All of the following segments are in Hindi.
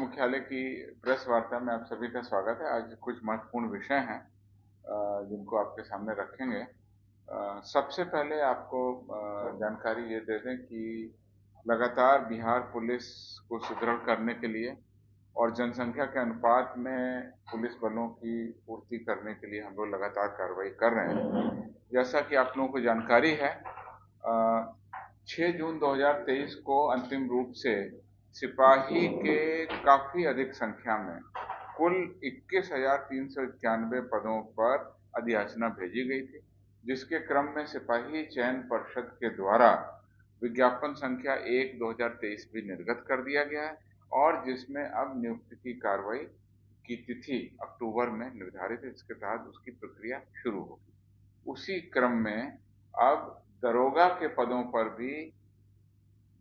मुख्यालय की प्रेस वार्ता में आप सभी का स्वागत है। आज कुछ महत्वपूर्ण विषय हैं जिनको आपके सामने रखेंगे। सबसे पहले आपको जानकारी ये दे दें कि लगातार बिहार पुलिस को सुदृढ़ करने के लिए और जनसंख्या के अनुपात में पुलिस बलों की पूर्ति करने के लिए हम लोग लगातार कार्रवाई कर रहे हैं। जैसा कि आप लोगों को जानकारी है, 6 जून 2023 को अंतिम रूप से सिपाही के काफी अधिक संख्या में कुल 21,391 पदों पर अधियाचना भेजी गई थी, जिसके क्रम में सिपाही चयन परिषद के द्वारा विज्ञापन संख्या 1/2023 भी निर्गत कर दिया गया है और जिसमें अब नियुक्ति की कार्रवाई की तिथि अक्टूबर में निर्धारित है। इसके तहत उसकी प्रक्रिया शुरू होगी। उसी क्रम में अब दरोगा के पदों पर भी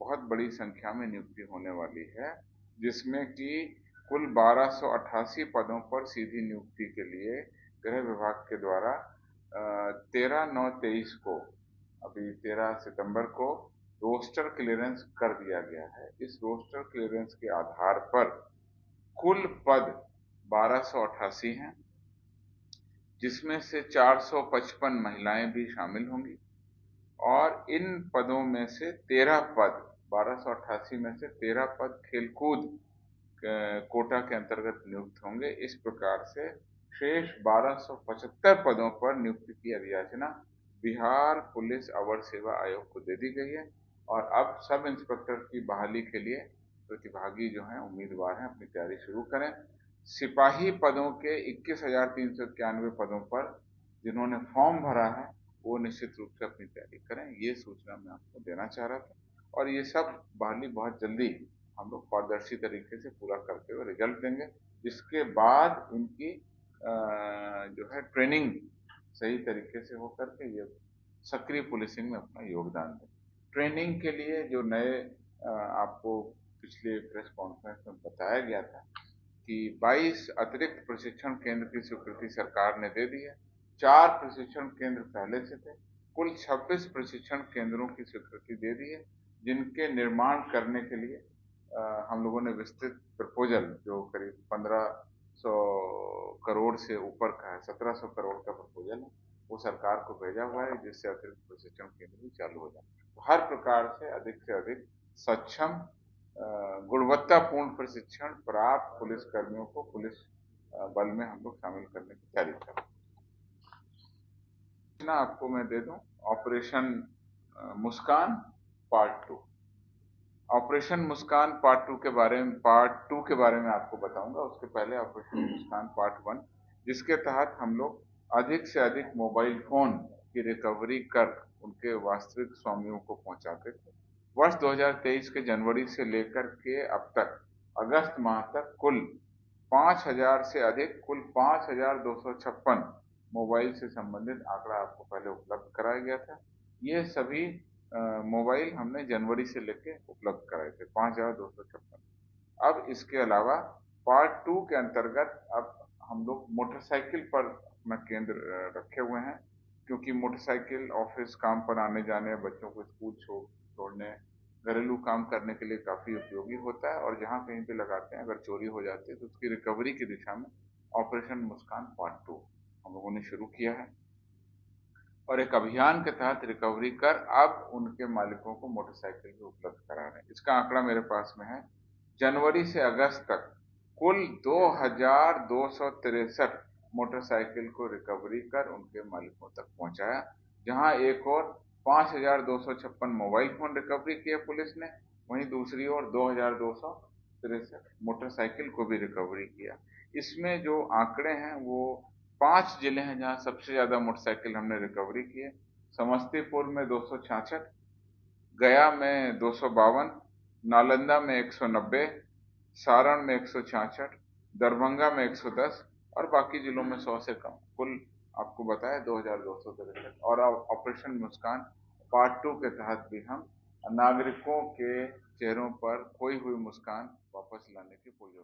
बहुत बड़ी संख्या में नियुक्ति होने वाली है, जिसमें कि कुल 1288 पदों पर सीधी नियुक्ति के लिए गृह विभाग के द्वारा 13/9/23 को, अभी 13 सितंबर को रोस्टर क्लियरेंस कर दिया गया है। इस रोस्टर क्लियरेंस के आधार पर कुल पद 1288 हैं, जिसमें से 455 महिलाएं भी शामिल होंगी और इन पदों में से 13 पद 1288 में से 13 पद खेलकूद कोटा के अंतर्गत नियुक्त होंगे। इस प्रकार से शेष 1275 पदों पर नियुक्ति की अधियाचना बिहार पुलिस अवर सेवा आयोग को दे दी गई है और अब सब इंस्पेक्टर की बहाली के लिए प्रतिभागी जो हैं, उम्मीदवार हैं, अपनी तैयारी शुरू करें। सिपाही पदों के 21,391 पदों पर जिन्होंने फॉर्म भरा है वो निश्चित रूप से अपनी तैयारी करें। ये सूचना मैं आपको देना चाह रहा था और ये सब बहाली बहुत जल्दी हम लोग पारदर्शी तरीके से पूरा करते हुए रिजल्ट देंगे, जिसके बाद इनकी जो है ट्रेनिंग सही तरीके से हो करके ये सक्रिय पुलिसिंग में अपना योगदान दें। ट्रेनिंग के लिए जो नए आपको पिछले प्रेस कॉन्फ्रेंस में बताया गया था कि 22 अतिरिक्त प्रशिक्षण केंद्र की स्वीकृति सरकार ने दे दी है। 4 प्रशिक्षण केंद्र पहले से थे। कुल 26 प्रशिक्षण केंद्रों की स्वीकृति दे दी है, जिनके निर्माण करने के लिए हम लोगों ने विस्तृत प्रपोजल, जो करीब 1500 करोड़ से ऊपर का है, 1700 करोड़ का प्रपोजल है, वो सरकार को भेजा हुआ है, जिससे अतिरिक्त प्रशिक्षण केंद्र भी चालू हो जाए। तो हर प्रकार से अधिक सक्षम गुणवत्तापूर्ण प्रशिक्षण प्राप्त पुलिस कर्मियों को पुलिस बल में हम लोग शामिल करने की तैयारी कर रहे हैं। आपको मैं दे दूं ऑपरेशन मुस्कान पार्ट 2। ऑपरेशन मुस्कान पार्ट 2 के बारे में आपको बताऊंगा। उसके पहले ऑपरेशन मुस्कान पार्ट 1, जिसके तहत हम लोग अधिक से अधिक मोबाइल फोन की रिकवरी कर उनके वास्तविक स्वामियों को पहुंचाते थे। वर्ष 2023 के जनवरी से लेकर के अब तक अगस्त माह तक कुल 5,000 से अधिक, कुल 5,256 मोबाइल से संबंधित आंकड़ा आपको पहले उपलब्ध कराया गया था। ये सभी मोबाइल हमने जनवरी से लेके उपलब्ध कराए थे, 5,256। अब इसके अलावा पार्ट 2 के अंतर्गत अब हम लोग मोटरसाइकिल पर अपना केंद्र रखे हुए हैं, क्योंकि मोटरसाइकिल ऑफिस काम पर आने जाने, बच्चों को स्कूल छोड़ने, घरेलू काम करने के लिए काफी उपयोगी होता है और जहां कहीं पे लगाते हैं, अगर चोरी हो जाती है तो उसकी रिकवरी की दिशा में ऑपरेशन मुस्कान पार्ट 2 हम लोगों ने शुरू किया है और एक अभियान के तहत रिकवरी कर अब उनके मालिकों को मोटरसाइकिल भी उपलब्ध करा रहे हैं। इसका आंकड़ा मेरे पास में है। जनवरी से अगस्त तक कुल 2,263 मोटरसाइकिल को रिकवरी कर उनके मालिकों तक पहुंचाया, जहां एक और 5,256 मोबाइल फोन रिकवरी किए पुलिस ने, वहीं दूसरी ओर 2,263 मोटरसाइकिल को भी रिकवरी किया। इसमें जो आंकड़े हैं वो 5 जिले हैं जहां सबसे ज्यादा मोटरसाइकिल हमने रिकवरी किए। समस्तीपुर में 266, गया में 252, नालंदा में 190, सारण में 166, दरभंगा में 110 और बाकी जिलों में 100 से कम। कुल आपको बताया 2,263। और ऑपरेशन मुस्कान पार्ट 2 के तहत भी हम नागरिकों के चेहरों पर खोई हुई मुस्कान वापस लाने की पूरी